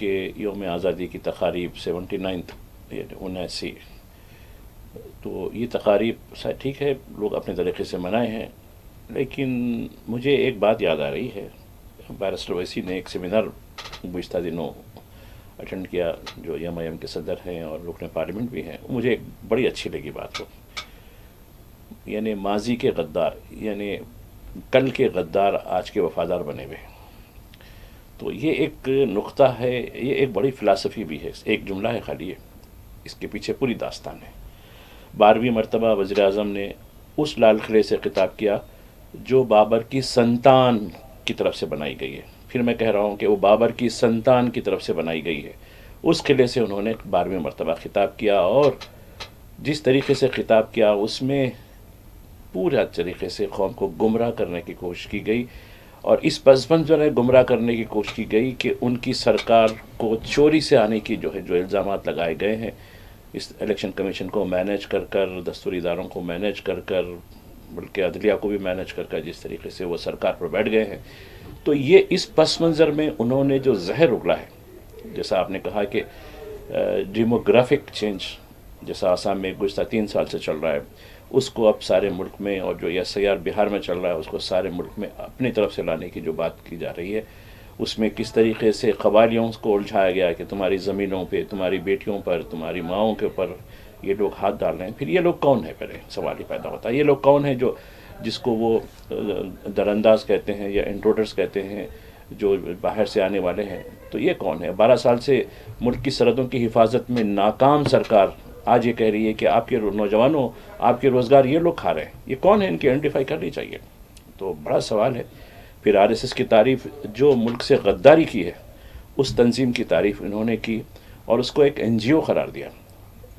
کہ یوم آزادی کی تقاریب 79 یعنی 79، تو یہ تقاریب ٹھیک ہے لوگ اپنے طریقے سے منائے ہیں، لیکن مجھے ایک بات یاد آ رہی ہے۔ بیرسٹر اویسی نے ایک سیمینار گزشتہ دنوں اٹینڈ کیا، جو ایم آئی ایم کے صدر ہیں اور رکن پارلیمنٹ بھی ہیں، مجھے ایک بڑی اچھی لگی بات وہ، یعنی ماضی کے غدار، یعنی کل کے غدار آج کے وفادار بنے ہوئے۔ تو یہ ایک نقطہ ہے، یہ ایک بڑی فلسفی بھی ہے، ایک جملہ ہے خالی ہے، اس کے پیچھے پوری داستان ہے۔ 12ویں مرتبہ وزیر اعظم نے اس لال قلعے سے خطاب کیا جو بابر کی سنتان کی طرف سے بنائی گئی ہے۔ پھر میں کہہ رہا ہوں کہ وہ بابر کی سنتان کی طرف سے بنائی گئی ہے، اس قلعے سے انہوں نے 12ویں مرتبہ خطاب کیا، اور جس طریقے سے خطاب کیا اس میں پورا طریقے سے قوم کو گمراہ کرنے کی کوشش کی گئی، اور اس پس منظر میں گمراہ کرنے کی کوشش کی گئی کہ ان کی سرکار کو چوری سے آنے کی جو الزامات لگائے گئے ہیں، اس الیکشن کمیشن کو مینیج کر کر، دستوری اداروں کو مینیج کر کر، بلکہ عدلیہ کو بھی مینیج کر کر، جس طریقے سے وہ سرکار پر بیٹھ گئے ہیں، تو یہ اس پس منظر میں انہوں نے جو زہر اگلا ہے، جیسا آپ نے کہا کہ ڈیموگرافک چینج جیسا آسام میں گزشتہ 3 سال سے چل رہا ہے، اس کو اب سارے ملک میں، اور جو ایس آئی آر بہار میں چل رہا ہے اس کو سارے ملک میں اپنی طرف سے لانے کی جو بات کی جا رہی ہے، اس میں کس طریقے سے قبائلیوں کو الجھایا گیا کہ تمہاری زمینوں پہ، تمہاری بیٹیوں پر، تمہاری ماؤں کے اوپر یہ لوگ ہاتھ ڈال رہے ہیں۔ پھر یہ لوگ کون ہیں؟ پہلے سوال ہی پیدا ہوتا ہے، یہ لوگ کون ہیں جس کو وہ درانداز کہتے ہیں یا انٹروڈرس کہتے ہیں، جو باہر سے آنے والے ہیں؟ تو یہ کون ہے؟ 12 سال سے ملک کی سرحدوں کی حفاظت میں ناکام سرکار آج یہ کہہ رہی ہے کہ آپ کے نوجوانوں، آپ کے روزگار یہ لوگ کھا رہے ہیں، یہ کون ہے؟ ان کی آئیڈینٹیفائی کرنی چاہیے۔ تو بڑا سوال ہے۔ پھر آر ایس ایس کی تعریف، جو ملک سے غداری کی ہے، اس تنظیم کی تعریف انہوں نے کی اور اس کو ایک این جی او قرار دیا،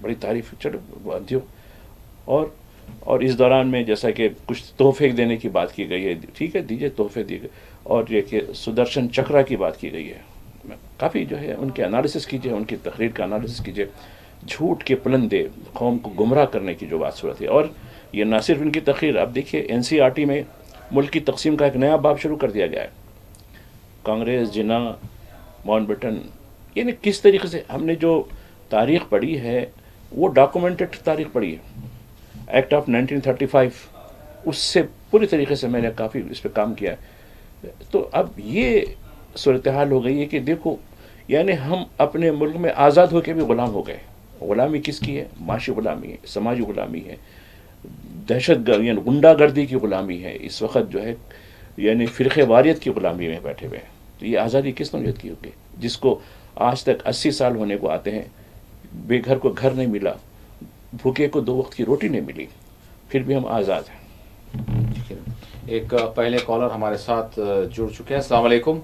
بڑی تعریف، چلو دیو۔ اور اس دوران میں جیسا کہ کچھ تحفے دینے کی بات کی گئی ہے، ٹھیک ہے دیجیے، تحفے دیے گئے، اور یہ کہ سدرشن چکرا کی بات کی گئی ہے، کافی جو ہے ان کے انالیسس کیجیے، ان کی تقریر کا انالیسس کیجیے۔ جھوٹ کے پلندے، قوم کو گمراہ کرنے کی جو بات صورت ہے، اور یہ نہ صرف ان کی تقریر، اب دیکھیے این سی آر ٹی میں ملک کی تقسیم کا ایک نیا باب شروع کر دیا گیا ہے، کانگریس، جنا، ماؤنٹ بیٹن، یعنی کس طریقے سے ہم نے جو تاریخ پڑھی ہے وہ ڈاکومنٹڈ تاریخ پڑھی ہے، ایکٹ آف 1935، اس سے پوری طریقے سے میں نے کافی اس پہ کام کیا ہے۔ تو اب یہ صورتحال ہو گئی ہے کہ دیکھو، یعنی ہم اپنے ملک میں آزاد ہو کے بھی غلام ہو گئے۔ غلامی کس کی ہے؟ معاشی غلامی ہے، سماجی غلامی ہے، دہشت گرد یعنی غنڈہ گردی کی غلامی ہے، اس وقت جو ہے یعنی فرقے واریت کی غلامی میں بیٹھے ہوئے ہیں۔ تو یہ آزادی کس نوعیت کی ہوگی جس کو آج تک 80 سال ہونے کو آتے ہیں، بے گھر کو گھر نہیں ملا، بھوکے کو 2 وقت کی روٹی نہیں ملی، پھر بھی ہم آزاد ہیں۔ ایک پہلے کالر ہمارے ساتھ جڑ چکے ہیں۔ السلام علیکم۔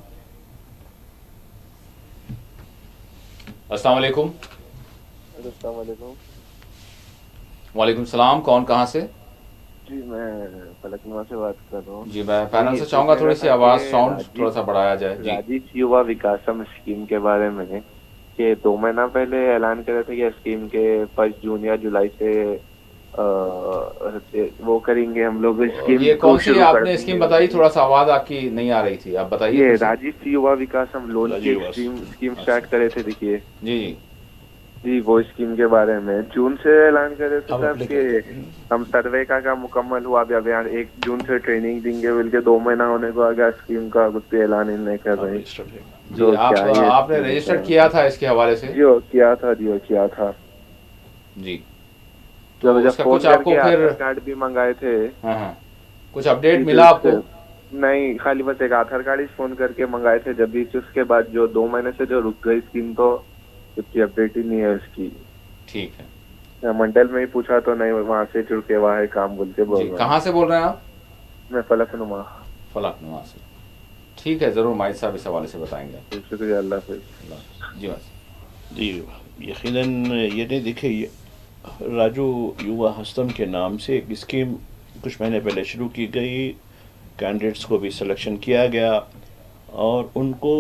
السلام علیکم۔ السلام علیکم۔ وعلیکم السلام، کون کہاں سے؟ جی میں فلک نما سے بات کر رہا ہوں۔ جی میں پینل سے چاہوں گا تھوڑی سی آواز، ساؤنڈ تھوڑا سا بڑھایا جائے۔ جی راجیش یووا وکاسم اسکیم کے بارے میں کہ 2 مہینہ پہلے اعلان کرے تھے کہ اسکیم کے 1 جون یا جولائی سے وہ کریں گے ہم لوگ اسکیم۔ یہ کون سی آپ نے اسکیم بتائی؟ تھوڑا سا آواز آپ کی نہیں آ رہی تھی، آپ بتائیے۔ یہ راجیش یووا وکاسم لون کی اسکیم اسٹارٹ کرے تھے، دیکھیے جی جی وہ اسکیم کے بارے میں جون سے اعلان کرے تھے صاحب کہ ہم سروے کا مکمل ہوا، ابھی 1 جون سے ٹریننگ دیں گے، بلکہ 2 مہینہ ہونے کو آگیا اسکیم کا کچھ بھی اعلان نہیں کر رہے۔ جی آپ نے رجسٹر کیا تھا اس کے حوالے سے؟ جی کیا تھا جی۔ تو اس کا کچھ آپ کو پھر کارڈ بھی منگائے تھے، کچھ اپڈیٹ ملا آپ کو؟ نہیں، خالی بس ایک آدھار کارڈ ہی فون کر کے منگائے تھے، جب بھی اس کے بعد جو 2 مہینے سے جو رک گئی اسکیم، تو کچھ اپڈیٹ ہی نہیں ہے اس کی۔ ٹھیک ہے، منڈل میں ہی پوچھا تو نہیں، وہاں سے چڑکے ہوا ہے کام بول کے بول رہا ہوں۔ کہاں سے بول رہے ہیں آپ؟ میں فلک نما سے۔ ٹھیک ہے، ضرور ماہد صاحب اس حوالے سے بتائیں گے۔ شکریہ، اللہ حافظ۔ جی یقیناً یہ نہیں، دیکھیے راجو یووا ہستم کے نام سے ایک اسکیم کچھ مہینے پہلے شروع کی گئی، کینڈیڈیٹس کو بھی سلیکشن کیا گیا اور ان کو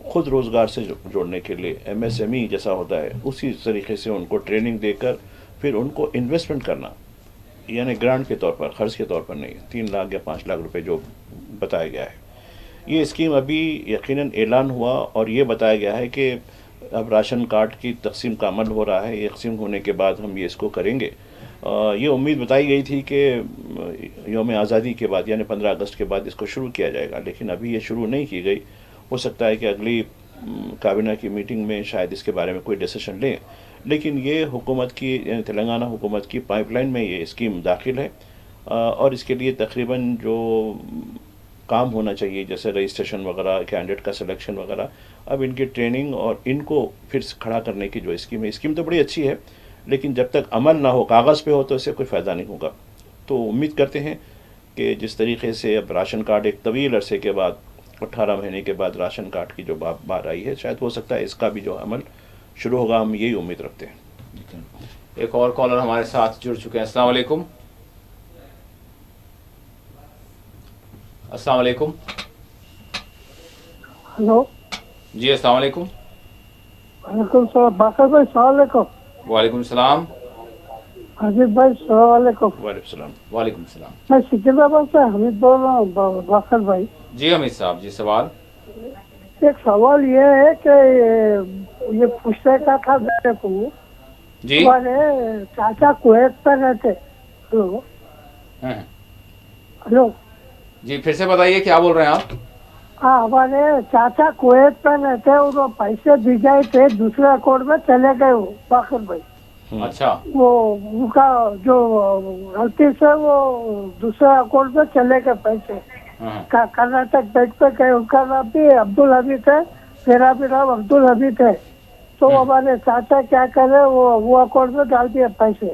خود روزگار سے جوڑنے کے لیے ایم ایس ایم ای جیسا ہوتا ہے اسی طریقے سے ان کو ٹریننگ دے کر پھر ان کو انویسٹمنٹ کرنا، یعنی گرانٹ کے طور پر، خرچ کے طور پر نہیں، 3 لاکھ یا 5 لاکھ روپے جو بتایا گیا ہے، یہ اسکیم ابھی یقیناً اعلان ہوا اور یہ بتایا گیا ہے کہ اب راشن کارڈ کی تقسیم کا عمل ہو رہا ہے، یہ تقسیم ہونے کے بعد ہم یہ اس کو کریں گے. یہ امید بتائی گئی تھی کہ یوم آزادی کے بعد یعنی 15 اگست کے بعد اس کو شروع کیا جائے گا، لیکن ابھی یہ شروع نہیں کی گئی. ہو سکتا ہے کہ اگلی کابینہ کی میٹنگ میں شاید اس کے بارے میں کوئی ڈیسیشن لیں، لیکن یہ حکومت کی یعنی تلنگانہ حکومت کی پائپ لائن میں یہ اسکیم داخل ہے. اور اس کے لیے تقریباً جو کام ہونا چاہیے جیسے رجسٹریشن وغیرہ، کینڈیڈیٹ کا سلیکشن وغیرہ، اب ان کی ٹریننگ اور ان کو پھر کھڑا کرنے کی جو اسکیم ہے، اسکیم تو بڑی اچھی ہے لیکن جب تک عمل نہ ہو، کاغذ پہ ہو تو اس سے کوئی فائدہ نہیں ہوگا. تو امید کرتے ہیں کہ جس طریقے سے اب راشن کارڈ ایک طویل عرصے کے بعد 18 مہینے کے بعد راشن کارڈ کی جو بات آئی ہے، شاید ہو سکتا ہے اس کا بھی جو عمل شروع ہوگا. ہم یہی امید رکھتے ہیں. ایک اور کالر ہمارے ساتھ جڑ چکے ہیں. السلام علیکم. السلام علیکم. ہلو جی السلام علیکم. وعلیکم السلام. باقر بھائی السلام علیکم. وعلیکم السلام. حجیب بھائی السلام علیکم. وعلیکم السلام. وعلیکم السلام. میں سکندرآباد سے حمید بول رہا ہوں. باقر بھائی جی حمید صاحب، جی سوال. ایک سوال یہ ہے کہ یہ پوچھنے کا تھا میرے کو، جی ہمارے چاچا کویت پہ رہتے. ہلو ہاں. ہلو جی پھر سے بتائیے کیا بول رہے ہیں آپ؟ ہاں، ہمارے چاچا کویت پہ رہتے، انہوں پیسے بھیجائے تھے دوسرے اکاؤنٹ میں چلے گئے وہ. باقر بھائی اچھا. وہ ان کا جو غلطی سے وہ دوسرے اکاؤنٹ میں چلے گئے پیسے. ہاں. کرناٹک بینک پہ گئے. ان کا نام بھی عبد الحمید ہے، میرا بھی نام عبد الحمید ہے. تو ہمارے چاچا کیا کرے، وہ اکاؤنٹ میں ڈال دیے پیسے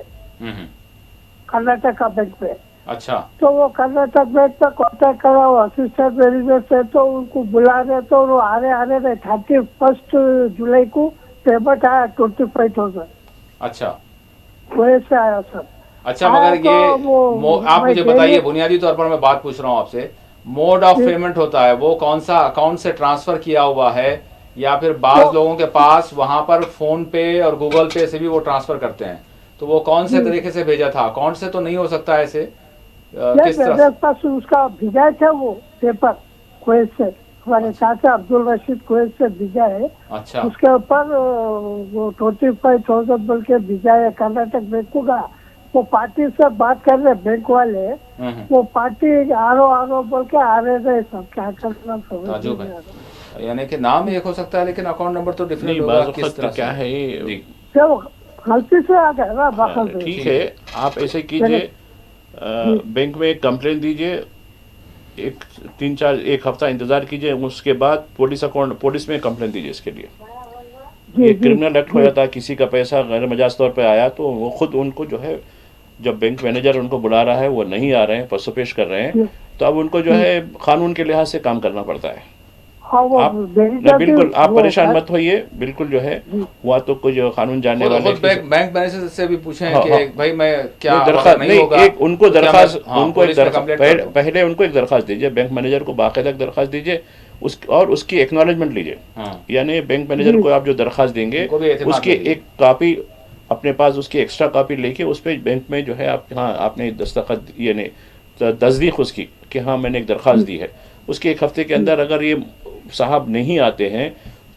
کرناٹک بینک پہ. اچھا. تو وہ کرناٹک بینک پہ کانٹیکٹ کرا وہ اسسٹنٹ مینیجر سے، تو ان کو بلا رہے تو وہ آ رہے 31 جولائی کو پیمنٹ آیا 25,000. اچھا. ویسے آیا سب. اچھا مگر یہ آپ مجھے بتائیے، بنیادی طور پر میں بات پوچھ رہا ہوں آپ سے، موڈ آف پیمنٹ ہوتا ہے وہ کون سا؟ اکاؤنٹ سے ٹرانسفر کیا ہوا ہے یا پھر بعض لوگوں کے پاس وہاں پر فون پے اور گوگل پے سے بھی وہ ٹرانسفر کرتے ہیں، تو وہ کون سے طریقے سے بھیجا تھا؟ اکاؤنٹ سے تو نہیں ہو سکتا ایسے؟ کس طرح میرے پاس اس کا بھیجا تھا وہ پیپر کویت سے، ہمارے چاچا عبد الرشید کویت سے بھیجا ہے. اچھا. اس کے اوپر وہ 25,000 بول کے بھیجا ہے کرناٹک بینک کو. کا وہ پارٹی سے بات کر رہے بینک والے، وہ پارٹی آرو بول کے آ رہے تھے. سب کیا کرنا تعجب ہے، یعنی کہ نام ایک ہو سکتا ہے لیکن اکاؤنٹ نمبر تو ڈفرینٹ ہوگا. کس طرح کیا ہے یہ غلطی سے آ گیا نا. باقی ٹھیک ہے، آپ ایسے کیجئے، بینک میں ایک کمپلین دیجئے، ایک ہفتہ انتظار کیجئے، اس کے بعد پولیس میں کمپلین دیجئے. اس کے لیے یہ کرمنل ایکٹ ہو جاتا ہے. کسی کا پیسہ غیر مجاز طور پہ آیا تو وہ خود ان کو جو ہے، جب بینک مینیجر ان کو بلا رہا ہے وہ نہیں آ رہے ہیں، پرسو پیش کر رہے ہیں، تو اب ان کو جو ہے قانون کے لحاظ سے کام کرنا پڑتا ہے. بالکل آپ پریشان مت ہوئیے، بالکل جو ہے ہوا تو کچھ قانون جاننے والے بینک مینیجر سے بھی پوچھیں کہ بھائی میں کیا درخواست نہیں، ان کو پہلے ان کو ایک درخواست دیجیے، بینک مینیجر کو باقاعدہ درخواست دیجیے اور اس کی ایکنالجمنٹ لیجیے. یعنی بینک مینیجر کو آپ جو درخواست دیں گے اس کی ایک کاپی اپنے پاس، اس کی ایکسٹرا کاپی لے کے اس پہ بینک میں جو ہے آپ نے دستخط یعنی تصدیق اس کی کہ ہاں میں نے ایک درخواست دی ہے. اس کے ایک ہفتے کے اندر اگر یہ صاحب نہیں آتے ہیں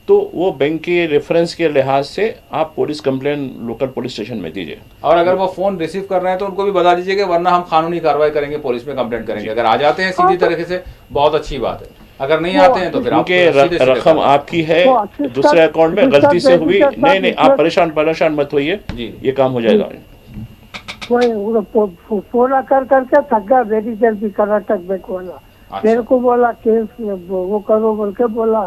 تو وہ بینک کے ریفرنس کے لحاظ سے آپ police complaint local police station میں دیجیے. اور اگر وہ فون ریسیو کر رہے ہیں تو ان کو بھی بتا دیجیے کہ ورنہ ہم قانونی کارروائی کریں گے، پولیس میں کمپلینٹ کریں گے. اگر آ جاتے ہیں سیدھی طریقے سے بہت اچھی بات ہے، اگر نہیں آتے ہیں تو پھر کیونکہ رقم آپ کی ہے دوسرے اکاؤنٹ میں غلطی سے ہوئی. نہیں آپ پریشان مت ہوئیے، یہ کام ہو جائے گا. فون کر کے تھک گیا میری جلدی کرناٹک بینک والا. میرے کو بولا کیس وہ کرو بول کے بولا.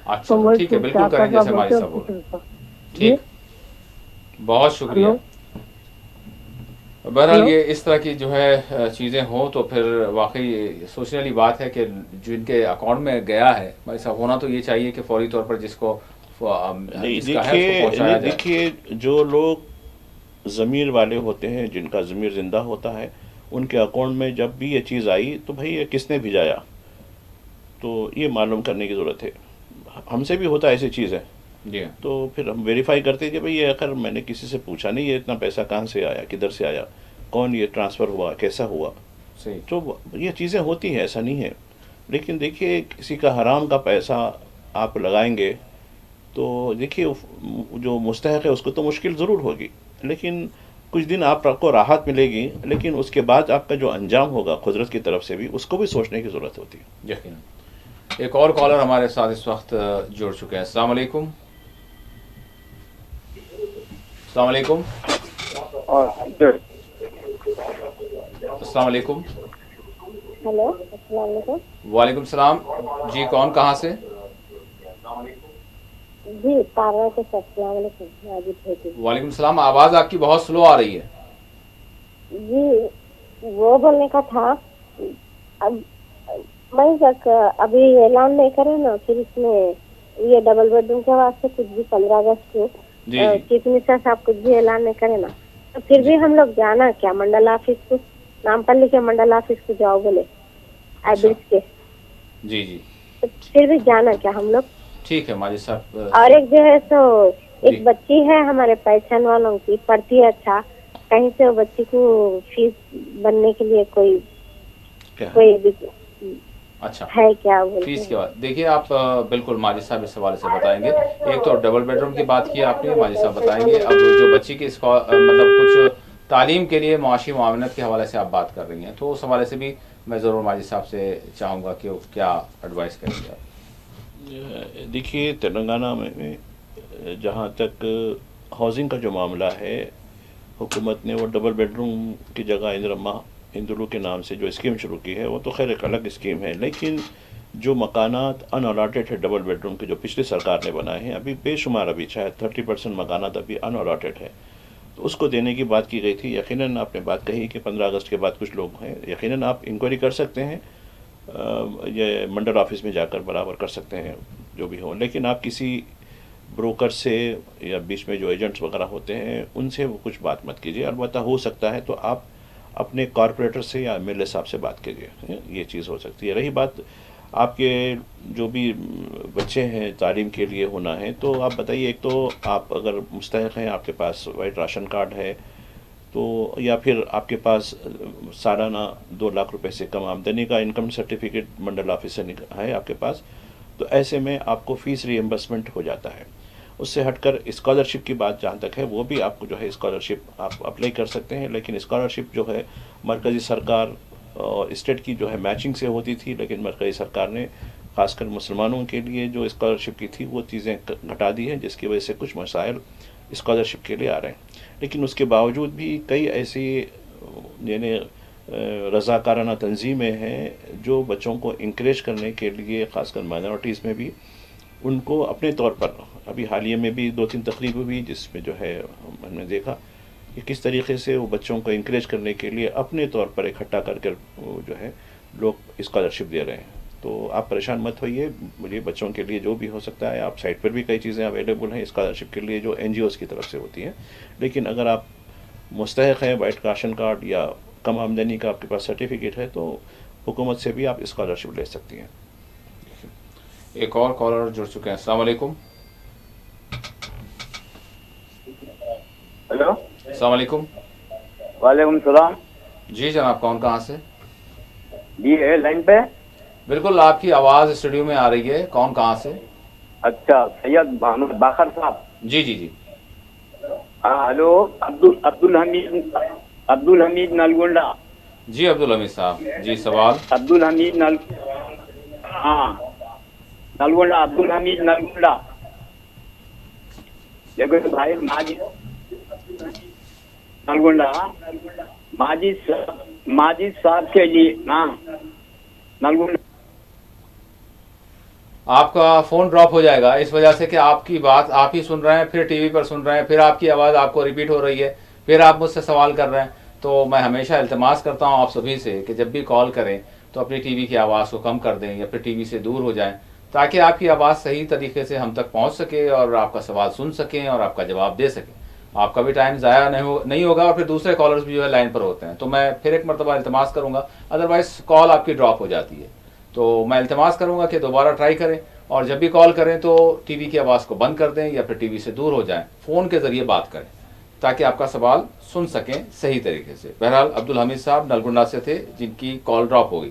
اچھا ٹھیک ہے، بالکل کریں جیسے ہماری صاحب بول رہے ہیں. ٹھیک، بہت شکریہ. بہرحال یہ اس طرح کی جو ہے چیزیں ہوں تو پھر واقعی سوچنے والی بات ہے کہ جن کے اکاؤنٹ میں گیا ہے بھائی صاحب، ہونا تو یہ چاہیے کہ فوری طور پر جس کو دیکھیے جو لوگ ضمیر والے ہوتے ہیں، جن کا ضمیر زندہ ہوتا ہے، ان کے اکاؤنٹ میں جب بھی یہ چیز آئی تو بھائی یہ کس نے بھیجایا، تو یہ معلوم کرنے کی ضرورت ہے. ہم سے بھی ہوتا ہے ایسی چیز ہے جی، تو پھر ہم ویریفائی کرتے ہیں کہ بھائی یہ اگر میں نے کسی سے پوچھا نہیں، یہ اتنا پیسہ کہاں سے آیا، کدھر سے آیا، کون یہ ٹرانسفر ہوا، کیسا ہوا. صحیح. تو یہ چیزیں ہوتی ہیں، ایسا نہیں ہے. لیکن دیکھیے کسی کا حرام کا پیسہ آپ لگائیں گے تو دیکھیے جو مستحق ہے اس کو تو مشکل ضرور ہوگی، لیکن کچھ دن آپ کو راحت ملے گی، لیکن اس کے بعد آپ کا جو انجام ہوگا قدرت کی طرف سے بھی اس کو بھی سوچنے کی ضرورت ہوتی ہے۔ یقیناً۔ ایک اور کالر ہمارے ساتھ اس وقت جڑ چکے ہیں۔ السلام علیکم۔ السلام علیکم۔ السلام علیکم۔ ہیلو، السلام علیکم۔ وعلیکم السلام جی، کون کہاں سے؟ جی پاروا سے، السلام علیکم۔ وعلیکم السلام، آواز آپ کی بہت سلو آ رہی ہے۔ جی وہ بولنے کا تھا، اب میں تک ابھی اعلان نہیں کرے نا، پھر اس میں یہ ڈبل بیڈ روم کے واسطے کچھ بھی 15 اگست کو چیف منسٹر صاحب کچھ بھی اعلان نہیں کرے نا، تو پھر بھی ہم لوگ جانا کیا منڈل آفس کو، نامپلی کے منڈل آفس کو جاؤ بولے ایبرس کے، جی جی تو پھر بھی جانا کیا ہم لوگ؟ ٹھیک ہے ماجد صاحب۔ اور ایک جو ہے سو ایک بچی ہے ہمارے پہچان والوں کی، پڑھتی ہے اچھا، کہیں سے وہ بچی کو فیس بننے کے لیے کوئی اچھا ہے کیا فیس کے بعد؟ دیکھیے آپ بالکل ماجد صاحب اس حوالے سے بتائیں گے۔ ایک تو ڈبل بیڈ روم کی بات کی آپ نے، ماجد صاحب بتائیں گے۔ اب جو بچی کی مطلب کچھ تعلیم کے لیے معاشی معاونت کے حوالے سے آپ بات کر رہی ہیں، تو اس حوالے سے بھی میں ضرور ماجد صاحب سے چاہوں گا کہ کیا ایڈوائس کریں گے آپ۔ دیکھیے تلنگانہ میں جہاں تک ہاؤسنگ کا جو معاملہ ہے، حکومت نے وہ ڈبل بیڈ روم کی جگہ اندرو کے نام سے جو اسکیم شروع کی ہے، وہ تو خیر ایک الگ اسکیم ہے، لیکن جو مکانات ان الاٹڈ ہے ڈبل بیڈ روم کے جو پچھلی سرکار نے بنائے ہیں، ابھی بے شمار، ابھی شاید 30% مکانات ابھی ان الاٹڈ ہے، تو اس کو دینے کی بات کی گئی تھی۔ یقیناً آپ نے بات کہی کہ 15 اگست کے بعد کچھ لوگ ہیں، یقیناً آپ انکوائری کر سکتے ہیں، یہ منڈل آفس میں جا کر برابر کر سکتے ہیں جو بھی ہو، لیکن آپ کسی بروکر سے یا بیچ میں جو ایجنٹس وغیرہ ہوتے ہیں ان سے وہ کچھ بات مت کیجیے۔ البتہ ہو سکتا ہے تو آپ اپنے کارپوریٹر سے یا ایم ایل اے صاحب سے بات کیجیے، یہ چیز ہو سکتی ہے۔ رہی بات آپ کے جو بھی بچے ہیں تعلیم کے لیے ہونا ہے، تو آپ بتائیے، ایک تو آپ اگر مستحق ہیں، آپ کے پاس وائٹ راشن کارڈ ہے، تو یا پھر آپ کے پاس سالانہ 2 لاکھ روپے سے کم آمدنی کا انکم سرٹیفکیٹ منڈل آفس سے ہے آپ کے پاس، تو ایسے میں آپ کو فیس ری ایمبرسمنٹ ہو جاتا ہے۔ اس سے ہٹ کر اسکالرشپ کی بات جہاں تک ہے، وہ بھی آپ کو جو ہے اسکالرشپ آپ اپلائی کر سکتے ہیں، لیکن اسکالرشپ جو ہے مرکزی سرکار اور اسٹیٹ کی جو ہے میچنگ سے ہوتی تھی، لیکن مرکزی سرکار نے خاص کر مسلمانوں کے لیے جو اسکالرشپ کی تھی وہ چیزیں گھٹا دی ہیں، جس کی وجہ سے کچھ مسائل اسکالرشپ کے لیے آ رہے ہیں۔ لیکن اس کے باوجود بھی کئی ایسی یعنی رضاکارانہ تنظیمیں ہیں جو بچوں کو انکریج کرنے کے لیے، خاص کر مائنورٹیز میں بھی، ان کو اپنے طور پر، ابھی حالیہ میں بھی 2-3 تقریب ہوئی جس میں جو ہے ہم نے دیکھا کہ کس طریقے سے وہ بچوں کو انکریج کرنے کے لیے اپنے طور پر اکٹھا کر کے جو ہے لوگ اسکالرشپ دے رہے ہیں۔ تو آپ پریشان مت ہوئیے، مجھے بچوں کے لیے جو بھی ہو سکتا ہے، آپ سائٹ پر بھی کئی چیزیں اویلیبل ہیں اسکالرشپ کے لیے جو NGOs کی طرف سے ہوتی ہیں، لیکن اگر آپ مستحق ہیں، وائٹ راشن کارڈ یا کم آمدنی کا آپ کے پاس سرٹیفکیٹ ہے، تو حکومت سے بھی آپ اسکالرشپ لے سکتی ہیں۔ ایک اور کالر جڑ چکے ہیں۔ السلام علیکم۔ ہیلو، السلام علیکم۔ وعلیکم السلام۔ جی جناب، کون کہاں سے؟ جی ہے لائن پہ؟ بالکل، آپ کی آواز اسٹوڈیو میں آ رہی ہے، کون کہاں سے؟ اچھا، سید محمد باقر صاحب۔ جی جی جی ہاں ہلو، عبد الحمید نلگونڈا۔ جی عبدالحمید صاحب، جی سوال۔ عبد الحمید ہاں نلگونڈا، عبد الحمید نلگونڈا۔ دیکھو بھائی، نلگونڈا ماجد صاحب کے لیے، ہاں نلگونڈا۔ آپ کا فون ڈراپ ہو جائے گا اس وجہ سے کہ آپ کی بات آپ ہی سن رہے ہیں، پھر ٹی وی پر سن رہے ہیں، پھر آپ کی آواز آپ کو ریپیٹ ہو رہی ہے، پھر آپ مجھ سے سوال کر رہے ہیں۔ تو میں ہمیشہ التماس کرتا ہوں آپ سبھی سے کہ جب بھی کال کریں تو اپنی ٹی وی کی آواز کو کم کر دیں یا پھر ٹی وی سے دور ہو جائیں، تاکہ آپ کی آواز صحیح طریقے سے ہم تک پہنچ سکے اور آپ کا سوال سن سکیں اور آپ کا جواب دے سکیں۔ آپ کا بھی ٹائم ضائع نہیں ہوگا اور پھر دوسرے کالرز بھی جو ہے لائن پر ہوتے ہیں۔ تو میں پھر ایک مرتبہ التماس کروں گا، ادروائز کال آپ کی ڈراپ ہو جاتی ہے، تو میں التماس کروں گا کہ دوبارہ ٹرائی کریں، اور جب بھی کال کریں تو ٹی وی کی آواز کو بند کر دیں یا پھر ٹی وی سے دور ہو جائیں، فون کے ذریعے بات کریں تاکہ آپ کا سوال سن سکیں صحیح طریقے سے۔ بہرحال عبدالحمید صاحب نلگونڈا سے تھے جن کی کال ڈراپ ہو گئی۔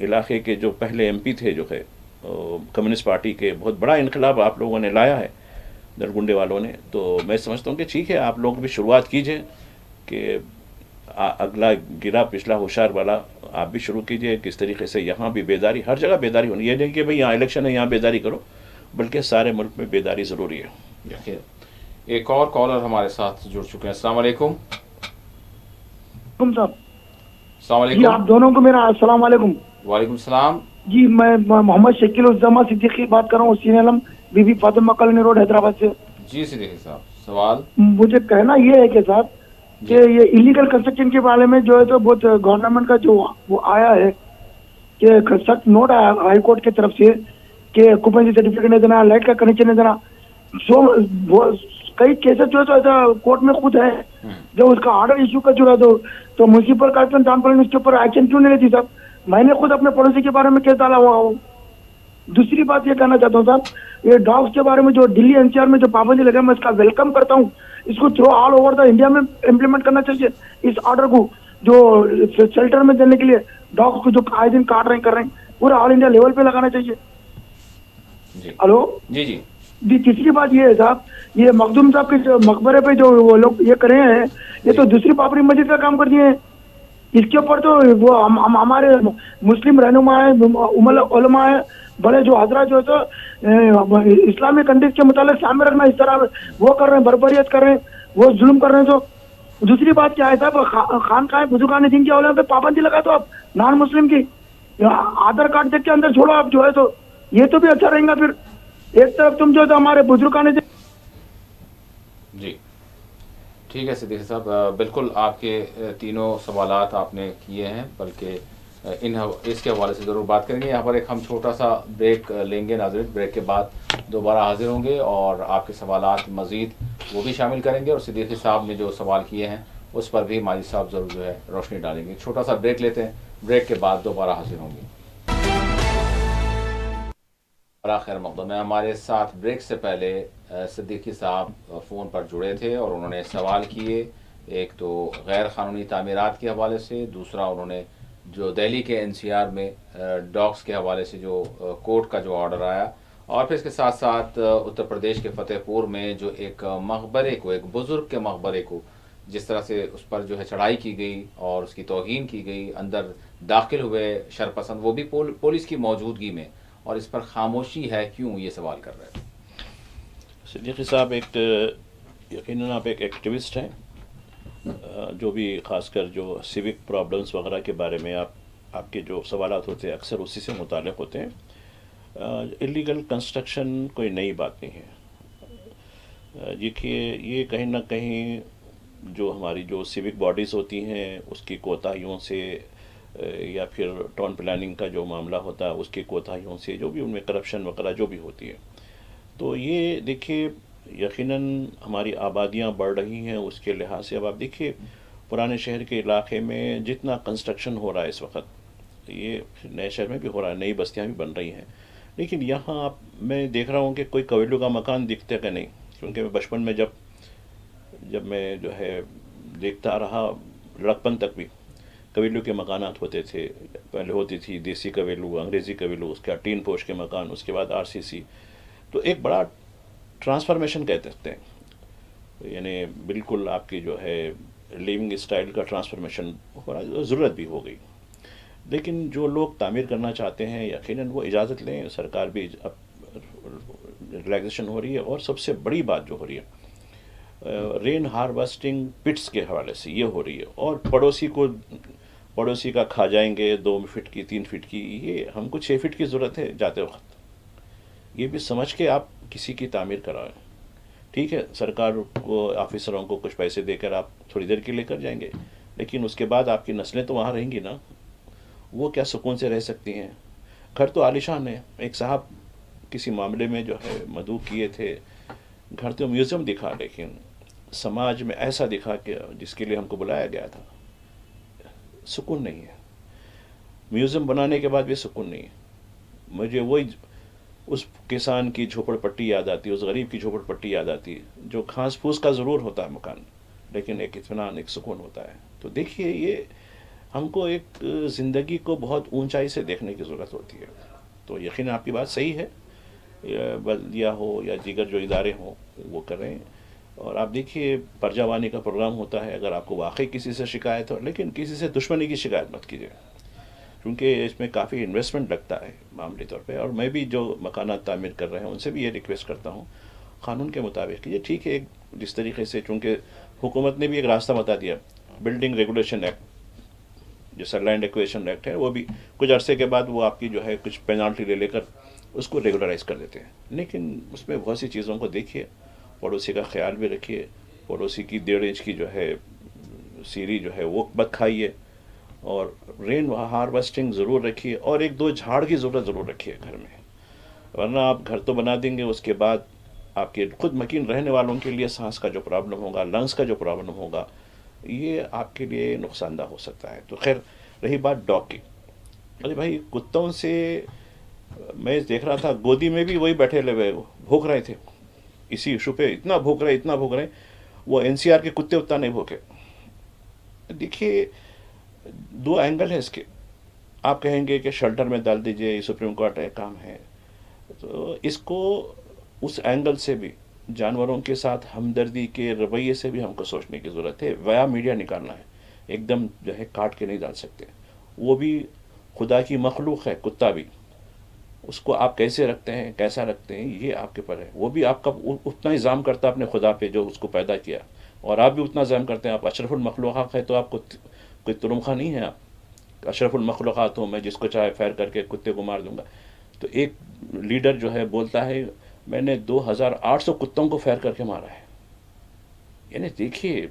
علاقے کے جو پہلے MP تھے جو ہے کمیونسٹ پارٹی کے، بہت بڑا انقلاب آپ لوگوں نے لایا ہے نرگنڈے والوں نے. تو میں سمجھتا ہوں کہ ٹھیک ہے آپ لوگ بھی شروعات کیجئے کہ اگلا گرا پچھلا ہوشیار والا آپ بھی شروع کیجئے. کس طریقے سے یہاں بھی بیداری، ہر جگہ بیداری ہونی، یہ نہیں کہ بھئی یہاں الیکشن ہے یہاں بیداری کرو، بلکہ سارے ملک میں بیداری ضروری ہے. ایک اور کالر ہمارے ساتھ جڑ چکے ہیں. السلام علیکم. صاحب السلام جی علیکم. آپ دونوں کو میرا السلام علیکم. وعلیکم السلام. جی میں محمد شکیل الزما صدیقی بات کر رہا ہوں، Hussain Alam Bibi Fatima colony road Hyderabad سے. جی صدیقی صاحب سوال. مجھے کہنا یہ ہے کہ صاحب کہ یہ ایلیگل کنسٹرکشن کے بارے میں جو ہے تو بہت گورنمنٹ کا جو وہ آیا ہے کہ سخت نوٹ آیا ہائی کورٹ کی طرف سے کہ آکوپنسی سرٹیفکیٹ نہیں دینا، لائٹ کا کنیکشن نہیں دینا. کئی کیسز جو ہے تو ایسا کورٹ میں خود ہے جو اس کا آرڈر ایشو کر چکا تو میونسپل کارپوریشن ٹاؤن پلاننگ اس کے اوپر ایکشن کیوں نہیں لیتی صاحب؟ میں نے خود اپنے پڑوسی کے بارے میں کیس ڈالا ہوا ہوں. دوسری بات یہ کہنا چاہتا ہوں صاحب، یہ ڈاگس کے بارے میں جو دلی NCR میں جو پابندی لگا میں اس کا ویلکم کرتا ہوں. اس کو through all over the India میں امپلیمنٹ کرنا چاہیے اس آرڈر کو، جو شیلٹر میں دینے کے لیے ڈاگس کو جو آئے دن کاٹ رہے ہیں کر رہے ہیں، پورا آل انڈیا لیول پہ لگانا چاہیے. ہلو جی جی جی. تیسری بات یہ ہے صاحب، یہ مخدوم صاحب کے مقبرے پہ جو وہ لوگ یہ کرے ہیں، یہ تو دوسری بابری مسجد کا کام کر دیے ہیں. اس کے اوپر تو وہ ہمارے مسلم رہنما ہیں، علماء ہیں، بڑے جو حضرات جو ہے تو اسلامی کنٹریز کے متعلق سامنے رکھنا اس طرح وہ کر رہے ہیں، بربریت کر رہے ہیں، وہ ظلم کر رہے ہیں. تو دوسری بات کیا ہے صاحب، خانقاہ بزرگان دین کے اولاد پہ پابندی لگا تو آپ نان مسلم کی آدھار کارڈ دیکھ کے اندر چھوڑو آپ جو ہے تو یہ تو بھی اچھا رہے گا. پھر ایک طرف تم جو ہے تو ہمارے بزرگان جی ٹھیک ہے صدیقی صاحب، بالکل آپ کے تینوں سوالات آپ نے کیے ہیں، بلکہ اس کے حوالے سے ضرور بات کریں گے. یہاں پر ایک ہم چھوٹا سا بریک لیں گے ناظرین، بریک کے بعد دوبارہ حاضر ہوں گے اور آپ کے سوالات مزید وہ بھی شامل کریں گے، اور صدیقی صاحب نے جو سوال کیے ہیں اس پر بھی ماجد صاحب ضرور جو ہے روشنی ڈالیں گے. چھوٹا سا بریک لیتے ہیں، بریک کے بعد دوبارہ حاضر ہوں گے. خیر مقدم ہے، ہمارے ساتھ بریک سے پہلے صدیقی صاحب فون پر جڑے تھے اور انہوں نے سوال کیے، ایک تو غیر قانونی تعمیرات کے حوالے سے، دوسرا انہوں نے جو دہلی کے NCR میں ڈاگس کے حوالے سے جو کورٹ کا جو آرڈر آیا، اور پھر اس کے ساتھ ساتھ اتر پردیش کے فتح پور میں جو ایک مقبرے کو، ایک بزرگ کے مقبرے کو جس طرح سے اس پر جو ہے چڑھائی کی گئی اور اس کی توہین کی گئی، اندر داخل ہوئے شرپسند، وہ بھی پولیس کی موجودگی میں، اور اس پر خاموشی ہے کیوں، یہ سوال کر رہے ہیں. صدیقی صاحب یقیناً آپ ایک ایکٹیوسٹ ہیں، جو بھی خاص کر جو سیوک پرابلمس وغیرہ کے بارے میں آپ کے جو سوالات ہوتے ہیں اکثر اسی سے متعلق ہوتے ہیں. اللیگل کنسٹرکشن کوئی نئی بات نہیں ہے. یہ کہیں نہ کہیں جو ہماری جو سیوک باڈیز ہوتی ہیں اس کی کوتاہیوں سے، یا پھر ٹاؤن پلاننگ کا جو معاملہ ہوتا ہے اس کی کوتاہیوں سے، جو بھی ان میں کرپشن وغیرہ جو بھی ہوتی ہے. تو یہ دیکھیے یقیناً ہماری آبادیاں بڑھ رہی ہیں، اس کے لحاظ سے اب آپ دیکھیے پرانے شہر کے علاقے میں جتنا کنسٹرکشن ہو رہا ہے اس وقت، یہ نئے شہر میں بھی ہو رہا ہے، نئی بستیاں بھی بن رہی ہیں، لیکن یہاں میں دیکھ رہا ہوں کہ کوئی کوئلو کا مکان دکھتے کہ نہیں. کیونکہ میں بچپن میں جب میں جو ہے دیکھتا رہا، لڑکپن تک بھی کویلو کے مکانات ہوتے تھے. پہلے ہوتی تھی دیسی کویلو، انگریزی کویلو، اس کے بعد ٹین پوش کے مکان، اس کے بعد RCC. تو ایک بڑا ٹرانسفارمیشن کہتے ہیں، یعنی بالکل آپ کی جو ہے لیونگ اسٹائل کا ٹرانسفارمیشن ہو رہا، ضرورت بھی ہو گئی. لیکن جو لوگ تعمیر کرنا چاہتے ہیں یقیناً وہ اجازت لیں، سرکار بھی اب ریلیکسیشن ہو رہی ہے. اور سب سے بڑی بات جو ہو رہی ہے رین ہارویسٹنگ پٹس کے حوالے سے یہ ہو رہی ہے، اور پڑوسی کا کھا جائیں گے 2 فٹ کی 3 فٹ کی، یہ ہم کو 6 فٹ کی ضرورت ہے جاتے وقت. یہ بھی سمجھ کے آپ کسی کی تعمیر کرائیں. ٹھیک ہے سرکار کو، آفیسروں کو کچھ پیسے دے کر آپ تھوڑی دیر کے لے کر جائیں گے، لیکن اس کے بعد آپ کی نسلیں تو وہاں رہیں گی نا، وہ کیا سکون سے رہ سکتی ہیں؟ گھر تو عالیشان ہے. ایک صاحب کسی معاملے میں جو ہے مدعو کیے تھے، گھر تو میوزیم دکھا، لیکن سماج میں ایسا دکھا کہ جس کے لیے ہم کو بلایا گیا تھا، سکون نہیں ہے. میوزیم بنانے کے بعد بھی سکون نہیں ہے. مجھے وہی اس کسان کی جھوپڑ پٹی یاد آتی ہے، اس غریب کی جھوپڑ پٹی یاد آتی ہے، جو گھاس پھوس کا ضرور ہوتا ہے مکان، لیکن ایک اطمینان، ایک سکون ہوتا ہے. تو دیکھیے یہ ہم کو ایک زندگی کو بہت اونچائی سے دیکھنے کی ضرورت ہوتی ہے. تو یقیناً آپ کی بات صحیح ہے, بلدیہ ہو یا دیگر جو ادارے ہوں وہ کریں. اور آپ دیکھیے پرجاوانی کا پروگرام ہوتا ہے, اگر آپ کو واقعی کسی سے شکایت ہو, لیکن کسی سے دشمنی کی شکایت مت کیجیے, کیونکہ اس میں کافی انویسٹمنٹ لگتا ہے معمولی طور پہ. اور میں بھی جو مکانات تعمیر کر رہے ہیں ان سے بھی یہ ریکویسٹ کرتا ہوں قانون کے مطابق کیجیے. ٹھیک ہے, جس طریقے سے چونکہ حکومت نے بھی ایک راستہ بتا دیا, بلڈنگ ریگولیشن ایکٹ جیسا لینڈ ایکویشن ایکٹ ہے, وہ بھی کچھ عرصے کے بعد وہ آپ کی جو ہے کچھ پینالٹی لے کر اس کو ریگولرائز کر دیتے ہیں. لیکن اس میں بہت سی چیزوں کو دیکھیے, پڑوسی کا خیال بھی رکھیے, پڑوسی کی 1.5 انچ کی جو ہے سیڑھی جو ہے وہ مت کھائیے, اور رین ہارویسٹنگ ضرور رکھیے, اور 1-2 جھاڑ کی ضرور رکھیے گھر میں, ورنہ آپ گھر تو بنا دیں گے, اس کے بعد آپ کے خود مکین رہنے والوں کے لیے سانس کا جو پرابلم ہوگا, لنگس کا جو پرابلم ہوگا, یہ آپ کے لیے نقصان دہ ہو سکتا ہے. تو خیر رہی بات ڈاگ کی, ارے بھائی کتوں سے میں دیکھ رہا تھا گودی میں بھی وہی بیٹھے ہوئے بھوک رہے تھے اسی ایشو پہ, اتنا بھوک رہے, وہ NCR کے کتے اتنا نہیں بھوکے. دیکھیے 2 اینگل ہے اس کے. آپ کہیں گے کہ شیلٹر میں ڈال دیجئے, یہ سپریم کورٹ کا کام ہے, تو اس کو اس اینگل سے بھی جانوروں کے ساتھ ہمدردی کے رویے سے بھی ہم کو سوچنے کی ضرورت ہے. ویا میڈیا نکالنا ہے, ایک دم جو ہے کاٹ کے نہیں ڈال سکتے. وہ بھی خدا کی مخلوق ہے, کتا بھی, اس کو آپ کیسے رکھتے ہیں, کیسا رکھتے ہیں, یہ آپ کے پر ہے. وہ بھی آپ کا اتنا الزام کرتا ہے اپنے خدا پہ جو اس کو پیدا کیا, اور آپ بھی اتنا الزام کرتے ہیں. آپ اشرف المخلوقات ہے تو آپ کو کوئی ترمخا نہیں ہے, آپ اشرف المخلوقات ہوں, میں جس کو چاہے فائر کر کے کتے کو مار دوں گا. تو ایک لیڈر جو ہے بولتا ہے میں نے 2800 کتوں کو فائر کر کے مارا ہے. یعنی دیکھیے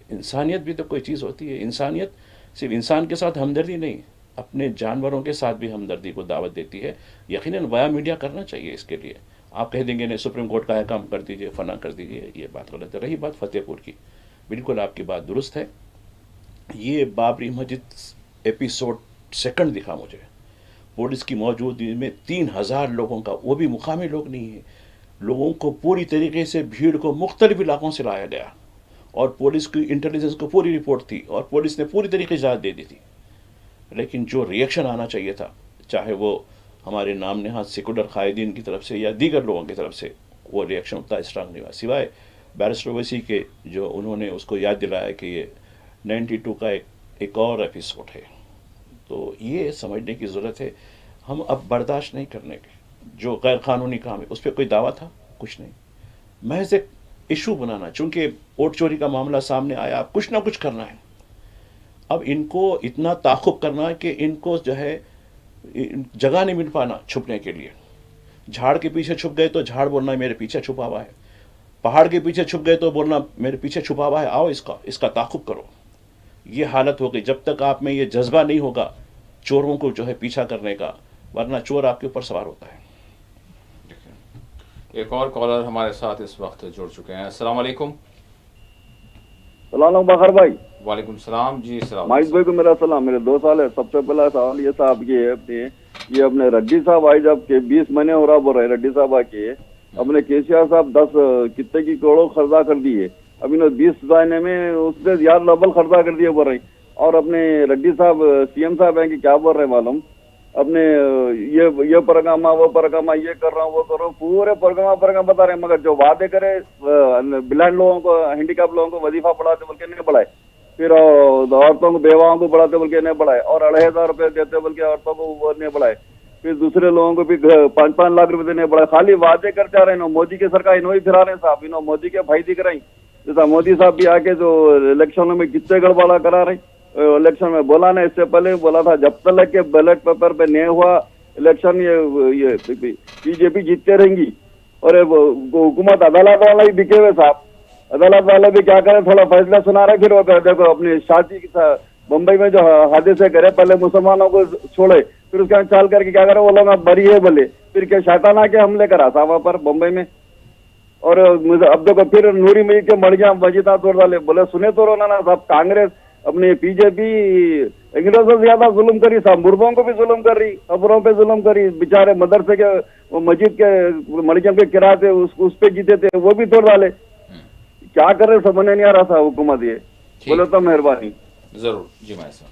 انسانیت بھی تو کوئی چیز ہوتی ہے. انسانیت صرف انسان کے ساتھ ہمدردی نہیں, اپنے جانوروں کے ساتھ بھی ہمدردی کو دعوت دیتی ہے. یقیناً ویا میڈیا کرنا چاہیے اس کے لیے. آپ کہہ دیں گے نہیں سپریم کورٹ کا کام کر دیجئے, فلاں کر دیجئے, یہ بات غلط ہے. رہی بات فتح پور کی, بالکل آپ کی بات درست ہے. یہ بابری مسجد ایپیسوڈ 2 دکھا مجھے, پولیس کی موجودگی میں 3000 لوگوں کا, وہ بھی مقامی لوگ نہیں ہیں, لوگوں کو پوری طریقے سے بھیڑ کو مختلف علاقوں سے لایا گیا, اور پولیس کی انٹیلیجنس کو پوری رپورٹ تھی, اور پولیس نے پوری طریقے سے اجازت دے دی تھی. لیکن جو ریئیکشن آنا چاہیے تھا, چاہے وہ ہمارے نام نہاد سیکولر قائدین کی طرف سے یا دیگر لوگوں کی طرف سے, وہ ریئیکشن اتنا اسٹرانگ نہیں ہوا, سوائے بیرسٹر اویسی کے جو انہوں نے اس کو یاد دلایا کہ یہ 92 کا ایک اور ایپیسوڈ ہے. تو یہ سمجھنے کی ضرورت ہے, ہم اب برداشت نہیں کرنے کے. جو غیر قانونی کام ہے اس پہ کوئی دعویٰ تھا, کچھ نہیں, محض ایک ایشو بنانا, چونکہ ووٹ چوری کا معاملہ سامنے آیا, اب کچھ نہ کچھ کرنا ہے. اب ان کو اتنا تعاقب کرنا ہے کہ ان کو جو ہے جگہ نہیں مل پانا چھپنے کے لیے. جھاڑ کے پیچھے چھپ گئے تو جھاڑ بولنا میرے پیچھے چھپا ہوا ہے, پہاڑ کے پیچھے چھپ گئے تو بولنا میرے پیچھے چھپا ہوا ہے, آؤ اس کا تعاقب کرو. یہ حالت ہو گئی. جب تک آپ میں یہ جذبہ نہیں ہوگا چوروں کو جو ہے پیچھا کرنے کا, ورنہ چور آپ کے اوپر سوار ہوتا ہے. ایک اور کالر ہمارے ساتھ اس وقت جڑ چکے ہیں. السلام علیکم. السلام علیکم بخر بھائی. وعلیکم السلام. جی السلام. مائک بھائی کو میرا سلام. میرے 2 سال ہے. سب سے پہلا سوال یہ صاحب کی ہے, یہ اپنے ریڈی صاحب آئے جب کہ 20 مہینے ہو رہا بول رہے ریڈی صاحب آ کے, اپنے KCR صاحب 10 کتنے کی کروڑوں خرچہ کر دیے, اب انہوں 20 مہینے میں اس سے زیادہ ڈبل خرچہ کر دیے بول رہے. اور اپنے ریڈی صاحب CM صاحب ہیں کہ کیا بول رہے معلوم, اپنے یہ پروگرامہ وہ پروگرامہ یہ کر رہا ہوں وہ کر رہا ہوں, پورے پروگرام بتا رہے ہیں, مگر جو وعدے کرے بلائنڈ لوگوں کو, ہینڈیکیپ لوگوں کو وظیفہ پڑھاتے بول کے نہیں پڑھائے, پھر عورتوں کو بیواؤں کو پڑھاتے بول کے نہیں پڑھائے, اور 2500 روپے دیتے بول کے عورتوں کو وہ نہیں پڑھائے, پھر دوسرے لوگوں کو بھی 5-5 لاکھ روپے دینے پڑھائے. خالی وعدے کرتے آ رہے ہیں. مودی کی سرکار انہوں ہی پھرا رہے ہیں صاحب, انہوں مودی کے بھائی دکھ رہے ہیں. جیسا مودی صاحب بھی آ کے جو الیکشنوں میں کتنے گڑبڑا کرا رہے ہیں. الیکشن میں بولا نا, اس سے پہلے بولا تھا جب تک کہ بیلٹ پیپر پہ نہیں ہوا الیکشن یہ BJP جیتتے رہیں گی. اور حکومت عدالت والا ہی دکھے ہوئے صاحب, عدالت والے بھی کیا کریں, تھوڑا فیصلہ سنا رہے. پھر وہ دیکھو اپنی شادی بمبئی میں جو حادثے کرے, پہلے مسلمانوں کو چھوڑے, پھر اس کا چال کر کے کیا کرے, وہ لوگ بری ہے بولے, پھر کیا شیطان آ کے حملے کرا تھا وہاں پر بمبئی میں. اور اب دیکھو پھر نوری مئی کے مڑیاں مسجداں توڑ ڈالے. بولے سنے تو رونا نا صاحب, کانگریس اپنی BJP انگریزوں سے زیادہ ظلم کری صاحب, مردوں کو بھی ظلم کر رہی, قبروں پہ ظلم کری. بیچارے مدرسے کے مسجد کے مڑیوں کے کرائے تھے اس پہ جیتے تھے, وہ بھی توڑ ڈالے. کیا کر رہے سمجھ نہیں آ رہا تھا حکومت. یہ بولے تو مہربانی. ضرور. جی میں صاحب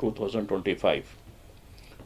2025,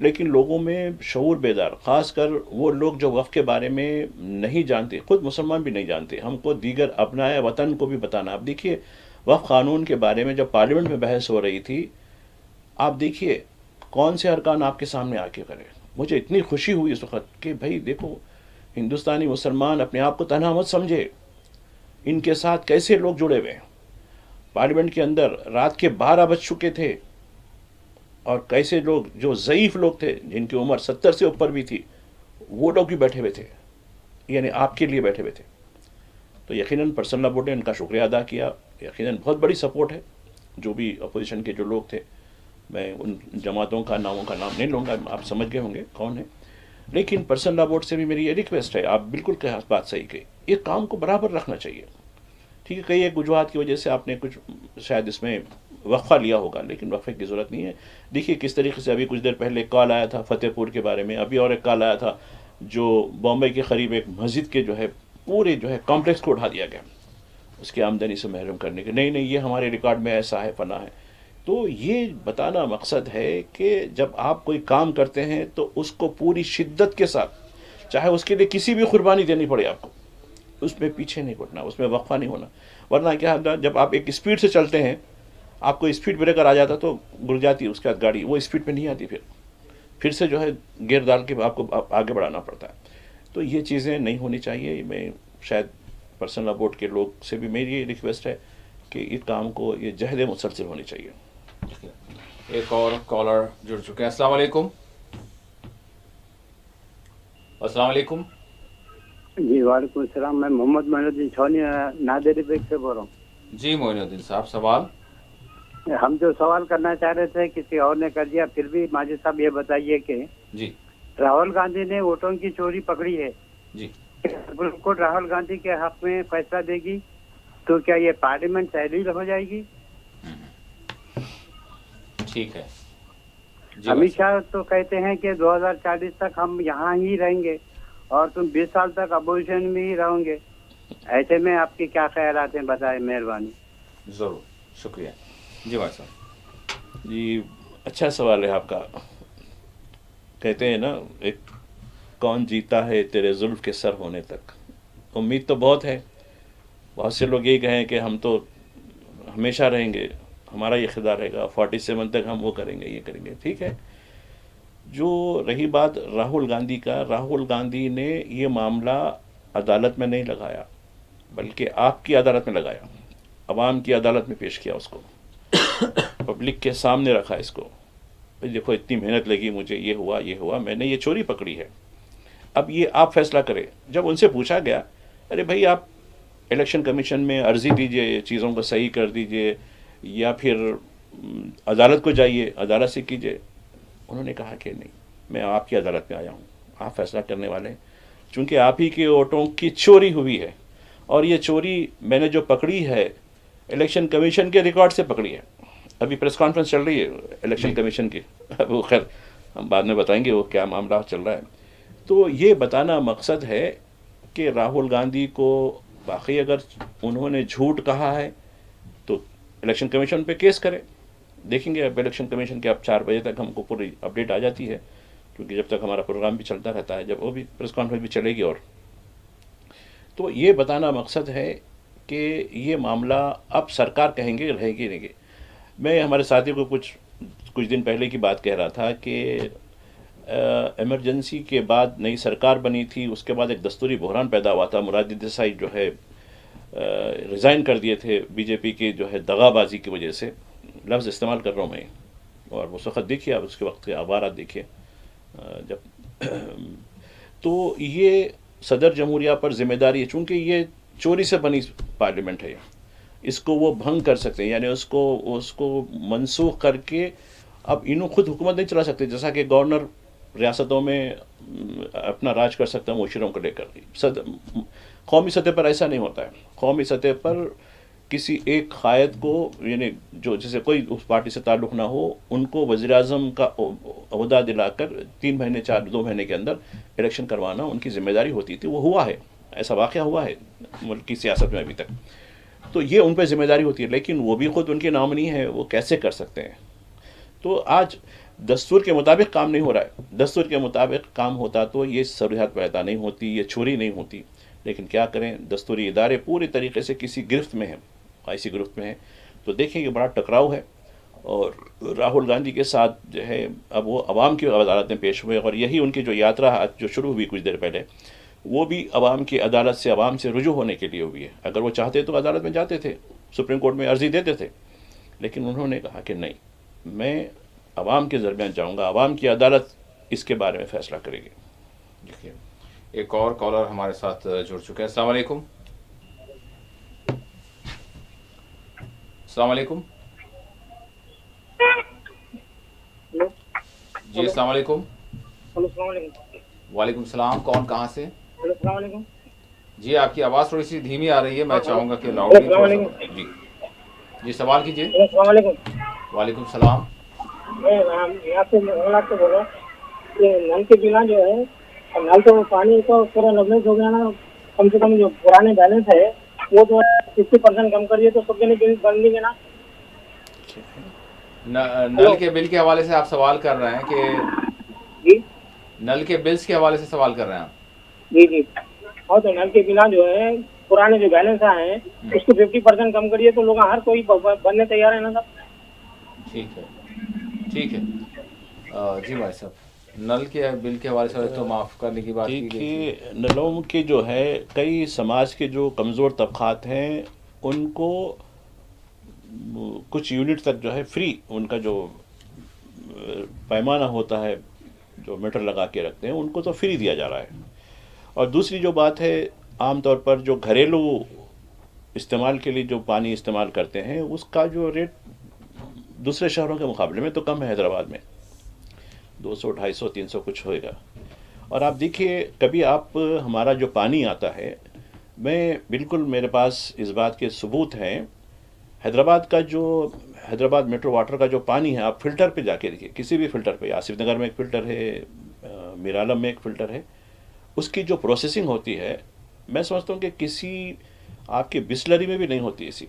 لیکن لوگوں میں شعور بیدار، خاص کر وہ لوگ جو وقف کے بارے میں نہیں جانتے، خود مسلمان بھی نہیں جانتے، ہم کو دیگر ابنائے وطن کو بھی بتانا. آپ دیکھیے وقف قانون کے بارے میں جب پارلیمنٹ میں بحث ہو رہی تھی، آپ دیکھیے کون سے ارکان آپ کے سامنے آ کے کرے. مجھے اتنی خوشی ہوئی اس وقت کہ بھائی دیکھو ہندوستانی مسلمان اپنے آپ کو تنہا مت سمجھے، ان کے ساتھ کیسے لوگ جڑے ہوئے ہیں. پارلیمنٹ کے اندر رات کے 12 بج چکے تھے اور کیسے لوگ جو ضعیف لوگ تھے، جن کی عمر 70 سے اوپر بھی تھی، وہ لوگ بھی بیٹھے ہوئے تھے، یعنی آپ کے لیے بیٹھے ہوئے تھے. تو یقیناً پرسنل بورڈ نے ان کا شکریہ ادا کیا. یقیناً بہت بڑی سپورٹ ہے. جو بھی اپوزیشن کے جو لوگ تھے، میں ان جماعتوں کا ناموں کا نام نہیں لوں گا، آپ سمجھ گئے ہوں گے کون ہے، لیکن پرسنل لا بورڈ سے بھی میری یہ ریکویسٹ ہے، آپ بالکل بات صحیح کہی، یہ کام کو برابر رکھنا چاہیے. ٹھیک ہے، کئی ایک وجوہات کی وجہ سے آپ نے کچھ شاید اس میں وقفہ لیا ہوگا، لیکن وقفے کی ضرورت نہیں ہے. دیکھیے کس طریقے سے ابھی کچھ دیر پہلے کال آیا تھا فتح پور کے بارے میں، ابھی اور ایک کال آیا تھا جو بامبے کے قریب ایک مسجد کے جو ہے پورے جو ہے کمپلیکس کو اٹھا دیا گیا اس کی آمدنی سے محروم کرنے کے. نہیں یہ ہمارے ریکارڈ میں ایسا ہے، فنا ہے. تو یہ بتانا مقصد ہے کہ جب آپ کوئی کام کرتے ہیں تو اس کو پوری شدت کے ساتھ، چاہے اس کے لیے کسی بھی قربانی دینی پڑے آپ کو، اس میں پیچھے نہیں ہٹنا، اس میں وقفہ نہیں ہونا. ورنہ کیا ہوتا، جب آپ ایک اسپیڈ سے چلتے ہیں، آپ کو اسپیڈ بریکر آ جاتا تو گر جاتی اس کے بعد گاڑی، وہ اسپیڈ پہ نہیں آتی، پھر سے جو ہے گیئر ڈال کے آپ کو آگے بڑھانا پڑتا ہے. تو یہ چیزیں نہیں ہونی چاہیے. میں شاید پرسنل لا بورڈ کے لوگ سے بھی میری یہ ریکویسٹ ہے کہ اس کام کو یہ جہد مسلسل ہونی چاہیے. ایک اور کالر جڑ چکے ہیں. السلام علیکم. السلام علیکم. جی وعلیکم السلام. میں محمد معین الدین چھونی نادری بیگ سے بول رہا ہوں. جی معین الدین صاحب، سوال. ہم جو سوال کرنا چاہ رہے تھے کسی اور نے کر دیا، پھر بھی ماجد صاحب یہ بتائیے کہ جی راہل گاندھی نے ووٹوں کی چوری پکڑی ہے، جی سپریم کورٹ راہل گاندھی کے حق میں فیصلہ دے گی تو کیا یہ پارلیمنٹ تحلیل ہو جائے گی؟ ٹھیک ہے. امت شاہ تو کہتے ہیں کہ 2040 تک ہم یہاں ہی رہیں گے اور تم 20 سال تک اپوزیشن میں ہی رہو گے. ایسے میں آپ کے کیا خیالات ہیں، بتائیں مہربانی. ضرور، شکریہ. جی بھائی صاحب. جی اچھا سوال ہے آپ کا. کہتے ہیں نا ایک کون جیتا ہے تیرے زلف کے سر ہونے تک. امید تو بہت ہے، بہت سے لوگ یہی کہیں کہ ہم تو ہمیشہ رہیں گے، ہمارا یہ اقتدار رہے گا، 47 تک ہم وہ کریں گے، یہ کریں گے. ٹھیک ہے. جو رہی بات راہل گاندھی کا، راہل گاندھی نے یہ معاملہ عدالت میں نہیں لگایا بلکہ آپ کی عدالت میں لگایا، عوام کی عدالت میں پیش کیا، اس کو پبلک کے سامنے رکھا اس کو. دیکھو اتنی محنت لگی مجھے، یہ ہوا، میں نے یہ چوری پکڑی ہے، اب یہ آپ فیصلہ کریں. جب ان سے پوچھا گیا ارے بھائی آپ الیکشن کمیشن میں عرضی دیجئے، چیزوں کو صحیح کر دیجئے، یا پھر عدالت کو جائیے، عدالت سے کیجئے. انہوں نے کہا کہ نہیں، میں آپ کی عدالت میں آیا ہوں، آپ فیصلہ کرنے والے ہیں، چونکہ آپ ہی کے ووٹوں کی چوری ہوئی ہے، اور یہ چوری میں نے جو پکڑی ہے الیکشن کمیشن کے ریکارڈ سے پکڑی ہے. ابھی پریس کانفرنس چل رہی ہے الیکشن کمیشن کی، وہ خیر ہم بعد میں بتائیں گے وہ کیا معاملہ چل رہا ہے. تو یہ بتانا مقصد ہے کہ راہل گاندھی کو باقی اگر انہوں نے جھوٹ کہا ہے تو الیکشن کمیشن پہ کیس کرے. دیکھیں گے اب الیکشن کمیشن کے اب 4 بجے تک ہم کو پوری اپڈیٹ آ جاتی ہے، کیونکہ جب تک ہمارا پروگرام بھی چلتا رہتا ہے، جب وہ بھی پریس کانفرنس بھی چلے گی. اور تو یہ بتانا مقصد ہے کہ یہ معاملہ اب سرکار کہیں گے رہے گی نہیں گے. میں ہمارے ساتھی کو کچھ دن پہلے کی بات کہہ رہا تھا کہ ایمرجنسی کے بعد نئی سرکار بنی تھی، اس کے بعد ایک دستوری بحران پیدا ہوا تھا. مراد دیسائی جو ہے ریزائن کر دیے تھے بی جے پی کی جو ہے دغا بازی کی وجہ سے. لفظ استعمال کر رہا ہوں میں، اور اس وقت دیکھیے آپ اس کے وقت کے اخبارات دیکھیے. جب تو یہ صدر جمہوریہ پر ذمہ داری ہے، چونکہ یہ چوری سے بنی پارلیمنٹ ہے، اس کو وہ بھنگ کر سکتے ہیں، یعنی اس کو منسوخ کر کے اب انہوں خود حکومت نہیں چلا سکتے. جیسا کہ گورنر ریاستوں میں اپنا راج کر سکتا ہے معاشروں کو لے کر. قومی سطح پر ایسا نہیں ہوتا ہے. قومی سطح پر کسی ایک قائد کو، یعنی جو جسے کوئی اس پارٹی سے تعلق نہ ہو، ان کو وزیر اعظم کا عہدہ دلا کر 3 مہینے 2 مہینے کے اندر الیکشن کروانا ان کی ذمہ داری ہوتی تھی. وہ ہوا ہے، ایسا واقعہ ہوا ہے ملک کی سیاست میں ابھی تک. تو یہ ان پہ ذمہ داری ہوتی ہے، لیکن وہ بھی خود ان کے نامنی ہے، وہ کیسے کر سکتے ہیں. تو آج دستور کے مطابق کام نہیں ہو رہا ہے. دستور کے مطابق کام ہوتا تو یہ سہولیات پیدا نہیں ہوتی, یہ چوری نہیں ہوتی. لیکن کیا کریں, دستوری ادارے پوری طریقے سے کسی گرفت میں ہیں, ایسی گرفت میں ہیں. تو دیکھیں یہ بڑا ٹکراؤ ہے, اور راہل گاندھی کے ساتھ جو ہے اب وہ عوام کی عدالت میں پیش ہوئے, اور یہی ان کی جو یاترا جو شروع ہوئی کچھ دیر پہلے, وہ بھی عوام کی عدالت سے عوام سے رجوع ہونے کے لیے ہوئی ہے. اگر وہ چاہتے تو عدالت میں جاتے تھے, سپریم کورٹ میں عرضی دیتے تھے, لیکن انہوں نے کہا کہ نہیں, میں عوام کے درمیان جاؤں گا, عوام کی عدالت اس کے بارے میں فیصلہ کرے گی. دیکھیے ایک اور کالر ہمارے ساتھ جڑ چکے ہیں. السلام علیکم. السلام علیکم. جی السلام علیکم. السلام علیکم. وعلیکم السلام. کون کہاں سے؟ السلام علیکم. جی آپ کی آواز تھوڑی سی دھیمی آ رہی ہے, میں چاہوں گا کہ لاؤڈلی. جی جی سوال کیجیے. السلام علیکم. وعلیکم السلام. میں یہاں سے بول رہا ہوں کہ نل کے بنا جو ہے نل تو پانی تو پورا نبلیس ہو گیا نا, کم سے کم جو پرانے بیلنس ہے وہ تو 50% کم کریے تو سب کے بن لیں گے نا. نل کے بل کے حوالے سے آپ سوال کر رہے ہیں کہ جی نل کے بلز کے حوالے سے سوال کر رہے ہیں آپ؟ جی جی. اور تو نل کے بنا جو ہے پرانے جو بیلنس آئے ہیں اس کو 50% کم کریے تو لوگ ہر کوئی بننے تیار ہے نا سب. ٹھیک ہے ٹھیک ہے. جی بھائی صاحب, نل کے بل کے حوالے سے تو معاف کرنے کی بات کی گئی کہ نلوں کے جو ہے کئی سماج کے جو کمزور طبقات ہیں ان کو کچھ یونٹ تک جو ہے فری, ان کا جو پیمانہ ہوتا ہے جو میٹر لگا کے رکھتے ہیں ان کو تو فری دیا جا رہا ہے. اور دوسری جو بات ہے, عام طور پر جو گھریلو استعمال کے لیے جو پانی استعمال کرتے ہیں اس کا جو ریٹ دوسرے شہروں کے مقابلے میں تو کم ہے. حیدرآباد میں 200 250 300 کچھ ہوئے گا. اور آپ دیکھیے کبھی آپ ہمارا جو پانی آتا ہے, میں بالکل میرے پاس اس بات کے ثبوت ہیں, حیدرآباد کا جو حیدرآباد میٹرو واٹر کا جو پانی ہے آپ فلٹر پہ جا کے دیکھیے, کسی بھی فلٹر پہ, آصف نگر میں ایک فلٹر ہے, میر عالم میں ایک فلٹر ہے, اس کی جو پروسیسنگ ہوتی ہے میں سمجھتا ہوں کہ کسی آپ کی بسلری میں بھی نہیں ہوتی ایسی.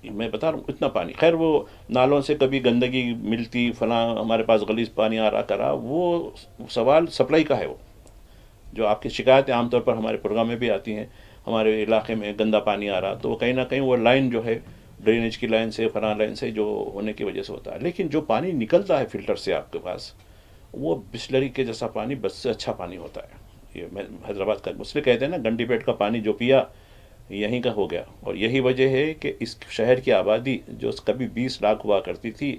میں بتا رہا ہوں اتنا پانی. خیر وہ نالوں سے کبھی گندگی ملتی فلاں ہمارے پاس غلیظ پانی آ رہا کرا, وہ سوال سپلائی کا ہے. وہ جو آپ کی شکایتیں عام طور پر ہمارے پروگرام میں بھی آتی ہیں, ہمارے علاقے میں گندا پانی آ رہا, تو کہیں نہ کہیں وہ لائن جو ہے ڈرینیج کی لائن سے فلاں لائن سے جو ہونے کی وجہ سے ہوتا ہے. لیکن جو پانی نکلتا ہے فلٹر سے آپ کے پاس, وہ بسلری کے جیسا پانی بس سے اچھا پانی ہوتا ہے. یہ حیدرآباد کا اس لیے کہتے ہیں نا, گنڈی پیٹ کا پانی جو پیا یہیں کا ہو گیا. اور یہی وجہ ہے کہ اس شہر کی آبادی جو کبھی 20 لاکھ ہوا کرتی تھی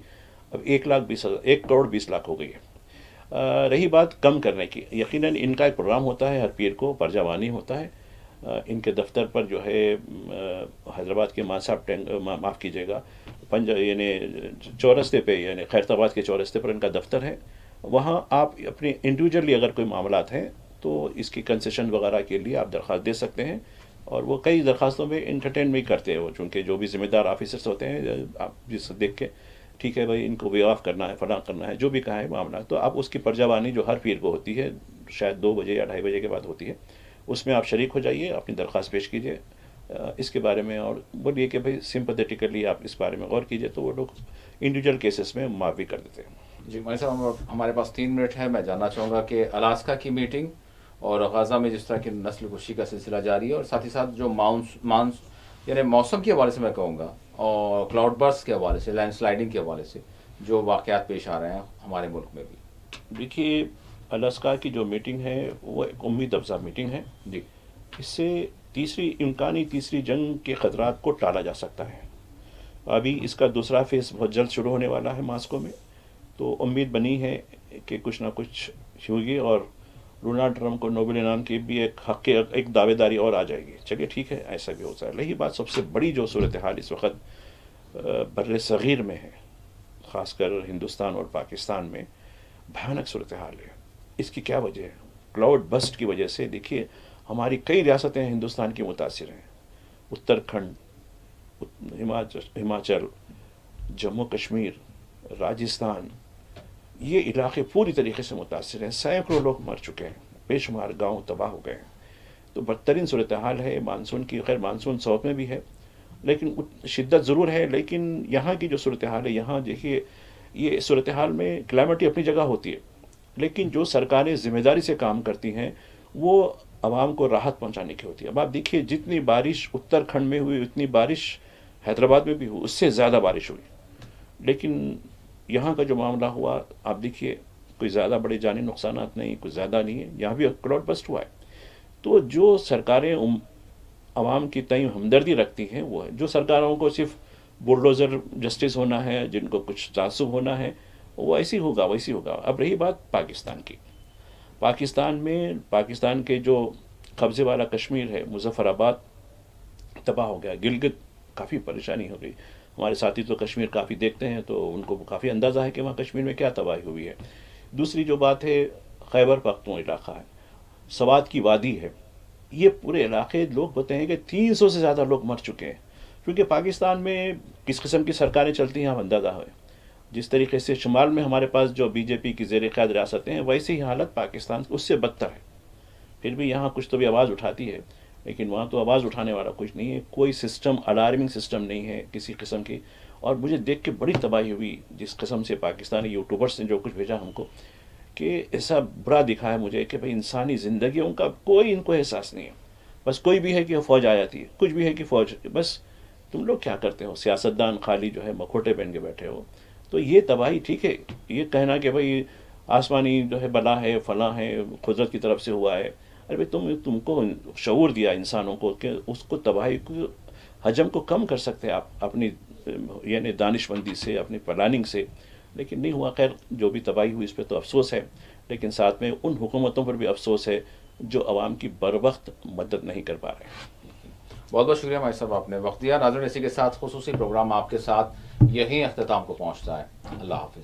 اب 1 کروڑ 20 لاکھ ہو گئی ہے. رہی بات کم کرنے کی, یقیناً ان کا ایک پروگرام ہوتا ہے ہر پیر کو, پرجاوانی ہوتا ہے. ان کے دفتر پر جو ہے حیدرآباد کے معاف کیجیے گا یعنی چورستے پہ, یعنی خیرتآباد کے چورستے پر ان کا دفتر ہے. وہاں آپ اپنے انڈیویجولی اگر کوئی معاملات ہیں تو اس کی کنسیشن وغیرہ کے لیے آپ درخواست دے سکتے ہیں. اور وہ کئی درخواستوں میں انٹرٹین بھی کرتے ہیں وہ, چونکہ جو بھی ذمہ دار آفیسرس ہوتے ہیں آپ جس دیکھ کے ٹھیک ہے بھائی ان کو وے آف کرنا ہے, فلاں کرنا ہے, جو بھی کہا ہے معاملہ, تو آپ اس کی پرجاوانی جو ہر پیر کو ہوتی ہے شاید 2 بجے یا 2:30 بجے کے بعد ہوتی ہے, اس میں آپ شریک ہو جائیے, اپنی درخواست پیش کیجیے اس کے بارے میں, اور بولیے کہ بھائی سمپیتھیٹیکلی آپ اس بارے میں غور کیجیے, تو وہ لوگ انڈیویجول کیسز میں معاف بھی کر دیتے ہیں. جی مانی صاحب ہمارے پاس 3 منٹ ہے. میں جاننا چاہوں گا کہ الاسکا کی میٹنگ اور غزہ میں جس طرح کی نسل کشی کا سلسلہ جاری ہے, اور ساتھ ہی ساتھ جو یعنی موسم کے حوالے سے میں کہوں گا, اور کلاؤڈ برس کے حوالے سے, لینڈ سلائڈنگ کے حوالے سے جو واقعات پیش آ رہے ہیں ہمارے ملک میں بھی. دیکھیے الاسکا کی جو میٹنگ ہے وہ ایک امید افزا میٹنگ ہے. جی اس سے امکانی تیسری جنگ کے خطرات کو ٹالا جا سکتا ہے. ابھی اس کا دوسرا فیز بہت جلد شروع ہونے والا ہے ماسکو میں, تو امید بنی ہے کہ کچھ نہ کچھ ہوگی, اور ڈونلڈ ٹرمپ کو نوبل انعام کی بھی ایک دعوے داری اور آ جائے گی. چلیے ٹھیک ہے, ایسا بھی ہوتا ہے. رہی بات سب سے بڑی جو صورتحال اس وقت بر صغیر میں ہے, خاص کر ہندوستان اور پاکستان میں بھیانک صورتحال ہے. اس کی کیا وجہ ہے؟ کلاؤڈ بسٹ کی وجہ سے. دیکھیے ہماری کئی ریاستیں ہندوستان کی متاثر ہیں, اتراکھنڈ, ہماچل, جموں کشمیر, راجستھان, یہ علاقے پوری طریقے سے متاثر ہیں. سینکڑوں لوگ مر چکے ہیں, بے شمار گاؤں تباہ ہو گئے ہیں. تو بدترین صورتحال ہے مانسون کی. خیر مانسون ساؤتھ میں بھی ہے لیکن شدت ضرور ہے, لیکن یہاں کی جو صورتحال ہے, یہاں دیکھیے یہ صورتحال میں کلیمٹی اپنی جگہ ہوتی ہے، لیکن جو سرکاریں ذمہ داری سے کام کرتی ہیں وہ عوام کو راحت پہنچانے کی ہوتی ہے. اب آپ دیکھیے جتنی بارش اتراکھنڈ میں ہوئی اتنی بارش حیدرآباد میں بھی ہوئی، اس سے زیادہ بارش ہوئی، لیکن یہاں کا جو معاملہ ہوا آپ دیکھیے کوئی زیادہ بڑے جانی نقصانات نہیں، کوئی زیادہ نہیں ہے، یہاں بھی کلاؤڈ بسٹ ہوا ہے. تو جو سرکاریں عوام کی تئیں ہمدردی رکھتی ہیں وہ ہے، جو سرکاروں کو صرف بلڈوزر جسٹس ہونا ہے، جن کو کچھ تعصب ہونا ہے، وہ ایسی ہوگا ویسی ہوگا. اب رہی بات پاکستان کی، پاکستان کے جو قبضے والا کشمیر ہے، مظفر آباد تباہ ہو گیا، گلگت کافی پریشانی ہو گئی. ہمارے ساتھی تو کشمیر کافی دیکھتے ہیں تو ان کو کافی اندازہ ہے کہ وہاں کشمیر میں کیا تباہی ہوئی ہے. دوسری جو بات ہے خیبر پختون علاقہ ہے، سوات کی وادی ہے، یہ پورے علاقے لوگ بتائیں ہیں کہ 300 سے زیادہ لوگ مر چکے ہیں. کیونکہ پاکستان میں کس قسم کی سرکاریں چلتی ہیں آپ اندازہ ہے. جس طریقے سے شمال میں ہمارے پاس جو بی جے پی کی زیر قیادت ریاستیں ہیں، ویسی ہی حالت پاکستان اس سے بدتر ہے. پھر بھی یہاں کچھ تو بھی آواز اٹھاتی ہے، لیکن وہاں تو آواز اٹھانے والا کچھ نہیں ہے، کوئی سسٹم الارمنگ سسٹم نہیں ہے کسی قسم کی. اور مجھے دیکھ کے بڑی تباہی ہوئی جس قسم سے پاکستانی یوٹیوبرس نے جو کچھ بھیجا ہم کو، کہ ایسا برا دکھا ہے مجھے کہ بھئی انسانی زندگیوں کا کوئی ان کو احساس نہیں ہے. بس کوئی بھی ہے کہ فوج آ جاتی ہے، کچھ بھی ہے کہ فوج، بس تم لوگ کیا کرتے ہو؟ سیاستدان خالی جو ہے مکھوٹے پہن کے بیٹھے ہو. تو یہ تباہی ٹھیک ہے، یہ کہنا کہ بھئی آسمانی جو ہے بلا ہے فلاں ہے قدرت کی طرف سے ہوا ہے، ارے بھئی تم کو شعور دیا انسانوں کو کہ اس کو تباہی کو حجم کو کم کر سکتے آپ اپنی یعنی دانش مندی سے، اپنی پلاننگ سے، لیکن نہیں ہوا. خیر جو بھی تباہی ہوئی اس پہ تو افسوس ہے، لیکن ساتھ میں ان حکومتوں پر بھی افسوس ہے جو عوام کی بروقت مدد نہیں کر پا رہے ہیں. بہت بہت شکریہ ماہر صاحب، آپ نے وقت دیا. ناظرین اسی کے ساتھ خصوصی پروگرام آپ کے ساتھ یہیں اختتام کو پہنچتا ہے. اللہ حافظ.